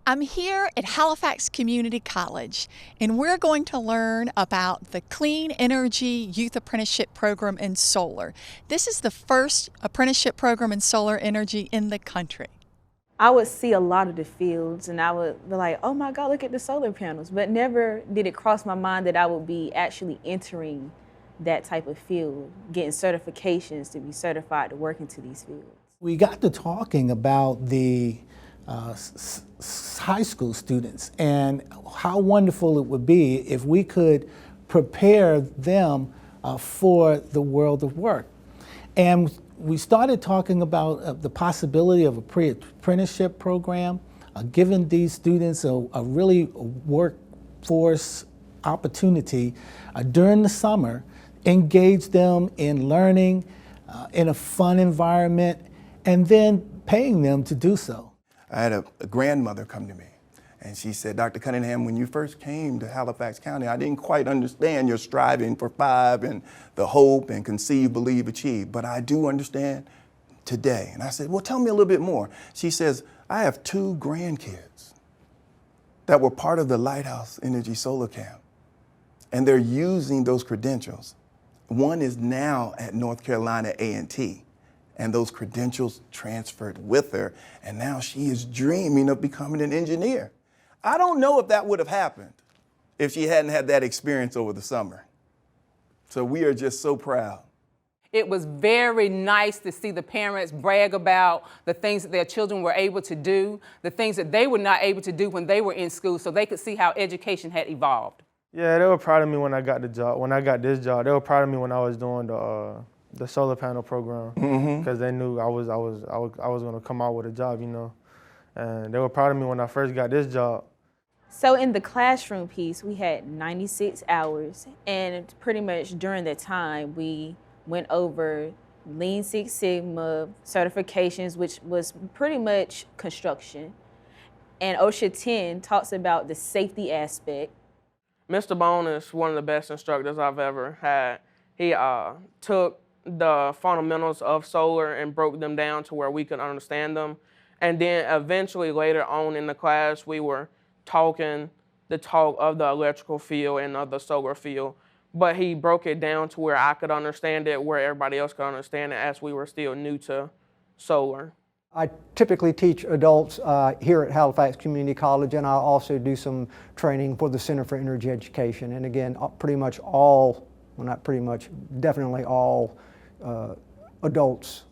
I'm here at Halifax Community College, and we're going to learn about the Clean Energy Youth Apprenticeship Program in solar. This is the first apprenticeship program in solar energy in the country. I would see a lot of the fields and I would be like, oh my God, look at the solar panels. But never did it cross my mind that I would be actually entering that type of field, getting certifications to be certified to work into these fields. We got to talking about the high school students and how wonderful it would be if we could prepare them for the world of work. And we started talking about the possibility of a pre-apprenticeship program, giving these students a really workforce opportunity during the summer, engage them in learning in a fun environment, and then paying them to do so. I had a grandmother come to me, and she said, Dr. Cunningham, when you first came to Halifax County, I didn't quite understand your striving for 5 and the hope and conceive, believe, achieve, but I do understand today. And I said, well, tell me a little bit more. She says, I have 2 grandkids that were part of the Lighthouse Energy Solar Camp, and they're using those credentials. One is now at North Carolina A&T. And those credentials transferred with her, and now she is dreaming of becoming an engineer. I don't know if that would have happened if she hadn't had that experience over the summer. So we are just so proud. It was very nice to see the parents brag about the things that their children were able to do, the things that they were not able to do when they were in school, so they could see how education had evolved. Yeah, they were proud of me when I got the job. When I got this job, they were proud of me when I was doing the solar panel program, because they knew I was going to come out with a job, you know. And they were proud of me when I first got this job. So in the classroom piece, we had 96 hours, and pretty much during that time, we went over Lean Six Sigma certifications, which was pretty much construction. And OSHA 10 talks about the safety aspect. Mr. Bone is one of the best instructors I've ever had. He took the fundamentals of solar and broke them down to where we could understand them. And then eventually later on in the class, we were talking the talk of the electrical field and of the solar field. But he broke it down to where I could understand it, where everybody else could understand it, as we were still new to solar. I typically teach adults here at Halifax Community College, and I also do some training for the Center for Energy Education. And again, pretty much all, well, not pretty much, definitely all adults.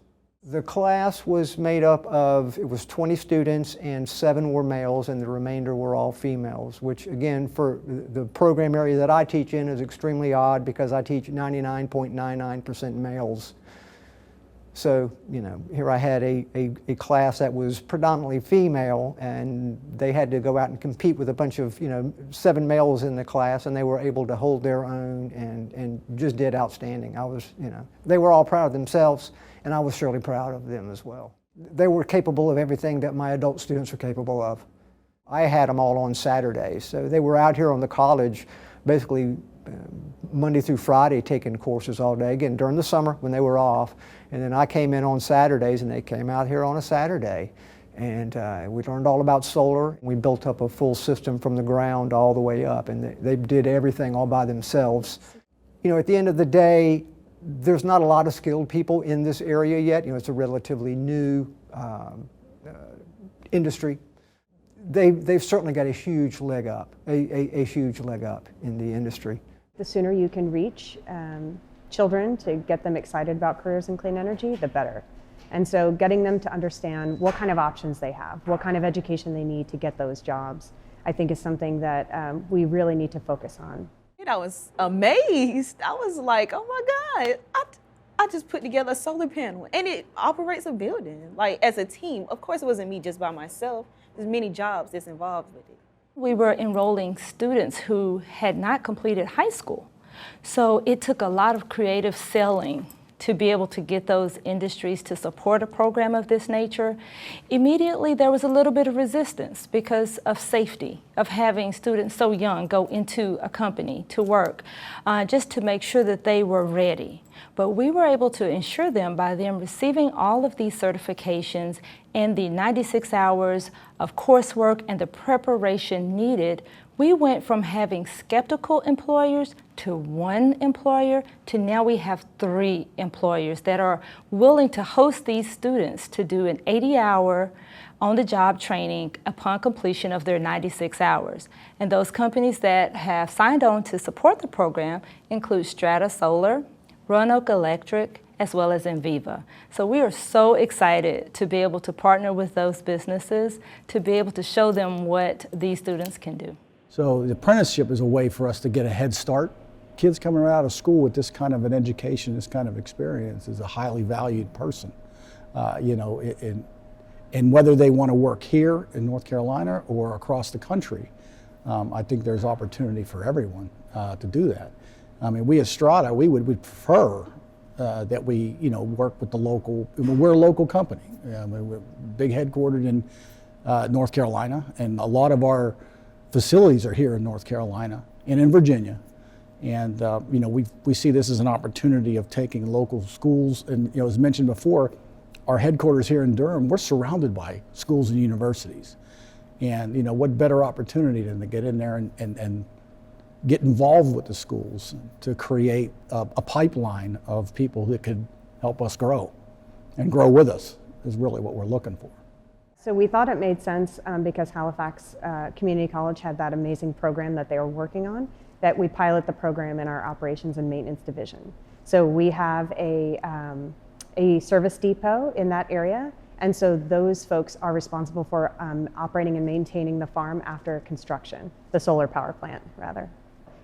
The class was made up of, it was 20 students and 7 were males and the remainder were all females, which again for the program area that I teach in is extremely odd because I teach 99.99% males. So, you know, here I had a class that was predominantly female, and they had to go out and compete with a bunch of, 7 males in the class, and they were able to hold their own and just did outstanding. They were all proud of themselves, and I was surely proud of them as well. They were capable of everything that my adult students are capable of. I had them all on Saturdays, so they were out here on the college basically Monday through Friday taking courses all day, again during the summer when they were off, and then I came in on Saturdays and they came out here on a Saturday, and we learned all about solar. We built up a full system from the ground all the way up, and they did everything all by themselves. At the end of the day, there's not a lot of skilled people in this area yet. It's a relatively new industry. They've certainly got a huge leg up, a huge leg up in the industry. The sooner you can reach children to get them excited about careers in clean energy, the better. And so getting them to understand what kind of options they have, what kind of education they need to get those jobs, I think is something that we really need to focus on. I was amazed. I was like, oh my God, I just put together a solar panel and it operates a building. Like as a team, of course it wasn't me just by myself. There's many jobs that's involved with it. We were enrolling students who had not completed high school. So it took a lot of creative selling to be able to get those industries to support a program of this nature. Immediately there was a little bit of resistance because of safety, of having students so young go into a company to work, just to make sure that they were ready. But we were able to ensure them by them receiving all of these certifications and the 96 hours of coursework and the preparation needed. We went from having skeptical employers to one employer to now we have 3 employers that are willing to host these students to do an 80-hour on-the-job training upon completion of their 96 hours. And those companies that have signed on to support the program include Strata Solar, Roanoke Electric, as well as Enviva. So we are so excited to be able to partner with those businesses to be able to show them what these students can do. So the apprenticeship is a way for us to get a head start. Kids coming out of school with this kind of an education, this kind of experience is a highly valued person. And whether they want to work here in North Carolina or across the country, I think there's opportunity for everyone to do that. I mean, we at Strata, we would prefer that we, work with the local. We're a local company. We're big headquartered in North Carolina, and a lot of our facilities are here in North Carolina and in Virginia. And we see this as an opportunity of taking local schools, and as mentioned before, our headquarters here in Durham, we're surrounded by schools and universities. And what better opportunity than to get in there and get involved with the schools to create a pipeline of people that could help us grow and grow with us is really what we're looking for. So we thought it made sense because Halifax Community College had that amazing program that they were working on, that we pilot the program in our operations and maintenance division. So we have a service depot in that area, and so those folks are responsible for operating and maintaining the farm after construction, the solar power plant rather.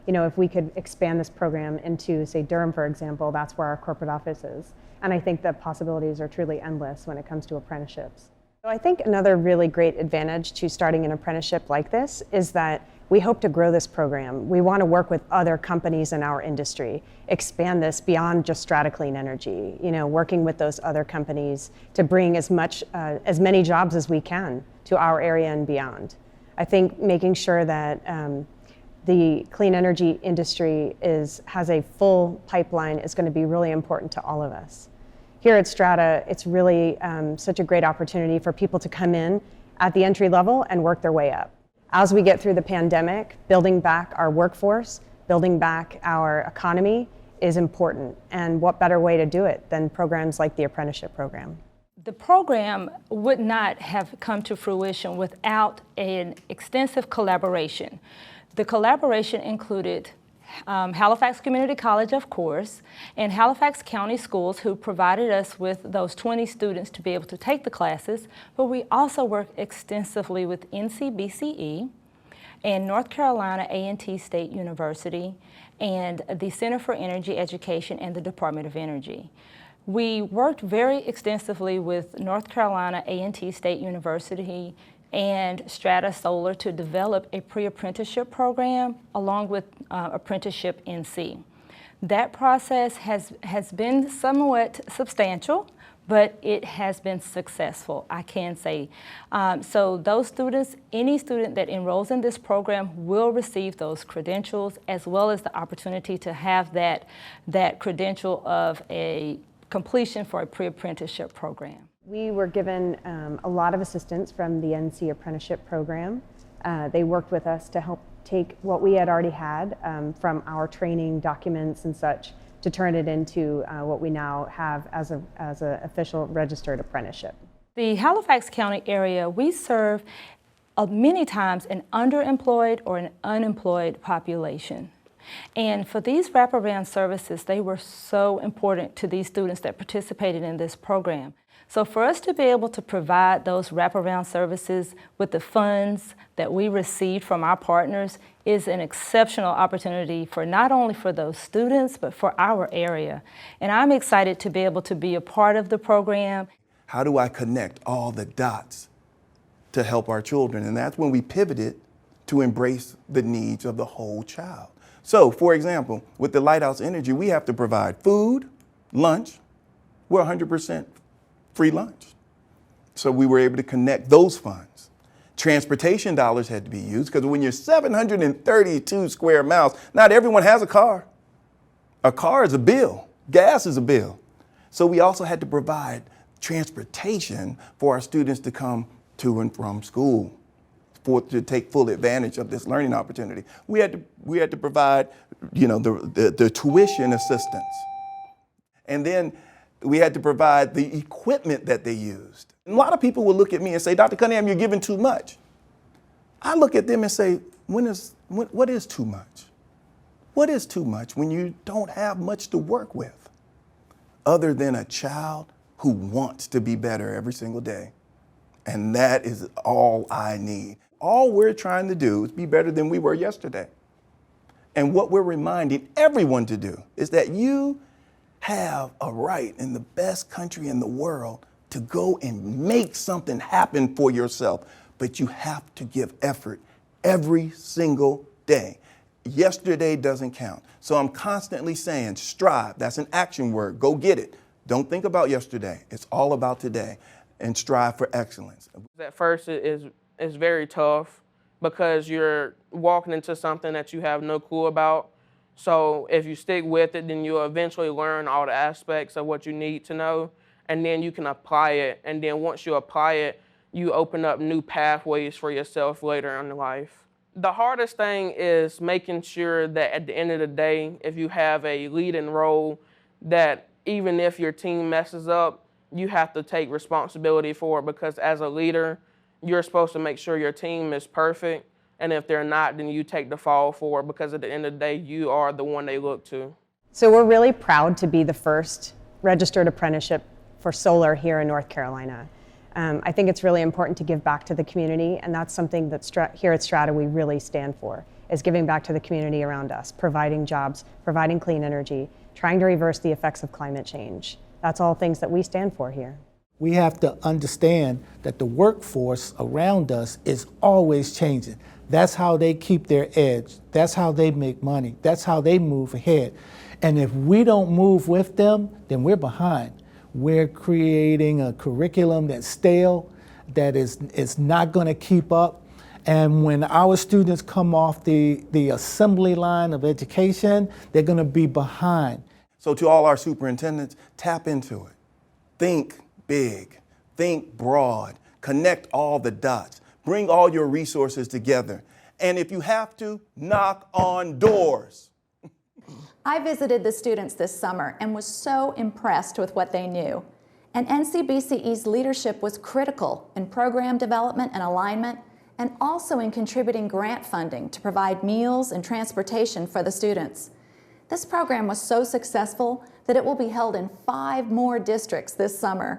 If we could expand this program into, say, Durham, for example, that's where our corporate office is. And I think the possibilities are truly endless when it comes to apprenticeships. So I think another really great advantage to starting an apprenticeship like this is that we hope to grow this program. We want to work with other companies in our industry, expand this beyond just Strata Clean Energy, working with those other companies to bring as many jobs as we can to our area and beyond. I think making sure that the clean energy industry has a full pipeline is going to be really important to all of us. Here at Strata, it's really such a great opportunity for people to come in at the entry level and work their way up. As we get through the pandemic, building back our workforce, building back our economy is important. And what better way to do it than programs like the apprenticeship program? The program would not have come to fruition without an extensive collaboration. The collaboration included Halifax Community College, of course, and Halifax County Schools, who provided us with those 20 students to be able to take the classes, but we also worked extensively with NCBCE and North Carolina A&T State University and the Center for Energy Education and the Department of Energy. We worked very extensively with North Carolina A&T State University and Strata Solar to develop a pre-apprenticeship program along with Apprenticeship NC. That process has been somewhat substantial, but it has been successful, I can say. So those students, any student that enrolls in this program will receive those credentials as well as the opportunity to have that credential of a completion for a pre-apprenticeship program. We were given a lot of assistance from the NC apprenticeship program. They worked with us to help take what we had already had from our training documents and such to turn it into what we now have as an official registered apprenticeship. The Halifax County area, we serve many times an underemployed or an unemployed population. And for these wraparound services, they were so important to these students that participated in this program. So for us to be able to provide those wraparound services with the funds that we received from our partners is an exceptional opportunity for not only for those students, but for our area. And I'm excited to be able to be a part of the program. How do I connect all the dots to help our children? And that's when we pivoted to embrace the needs of the whole child. So, for example, with the Lighthouse Energy, we have to provide food, lunch. We're 100% free lunch. So we were able to connect those funds. Transportation dollars had to be used because when you're 732 square miles, not everyone has a car. A car is a bill. Gas is a bill. So we also had to provide transportation for our students to come to and from school, to take full advantage of this learning opportunity. We had to provide, the tuition assistance. And then we had to provide the equipment that they used. And a lot of people will look at me and say, Dr. Cunningham, you're giving too much. I look at them and say, what is too much? What is too much when you don't have much to work with other than a child who wants to be better every single day? And that is all I need. All we're trying to do is be better than we were yesterday. And what we're reminding everyone to do is that you have a right in the best country in the world to go and make something happen for yourself. But you have to give effort every single day. Yesterday doesn't count. So I'm constantly saying, strive. That's an action word. Go get it. Don't think about yesterday. It's all about today. And strive for excellence. At first, it's very tough because you're walking into something that you have no clue about. So if you stick with it, then you'll eventually learn all the aspects of what you need to know, and then you can apply it. And then once you apply it, you open up new pathways for yourself later in life. The hardest thing is making sure that at the end of the day, if you have a leading role, that even if your team messes up, you have to take responsibility for it, because as a leader, you're supposed to make sure your team is perfect. And if they're not, then you take the fall for it, because at the end of the day, you are the one they look to. So we're really proud to be the first registered apprenticeship for solar here in North Carolina. I think it's really important to give back to the community, and that's something that here at Strata we really stand for, is giving back to the community around us, providing jobs, providing clean energy, trying to reverse the effects of climate change. That's all things that we stand for here. We have to understand that the workforce around us is always changing. That's how they keep their edge. That's how they make money. That's how they move ahead. And if we don't move with them, then we're behind. We're creating a curriculum that's stale, that is not going to keep up. And when our students come off the assembly line of education, they're going to be behind. So to all our superintendents, tap into it. Think big, think broad, connect all the dots, bring all your resources together. And if you have to, knock on doors. I visited the students this summer and was so impressed with what they knew. And NCBCE's leadership was critical in program development and alignment, and also in contributing grant funding to provide meals and transportation for the students. This program was so successful that it will be held in 5 more districts this summer.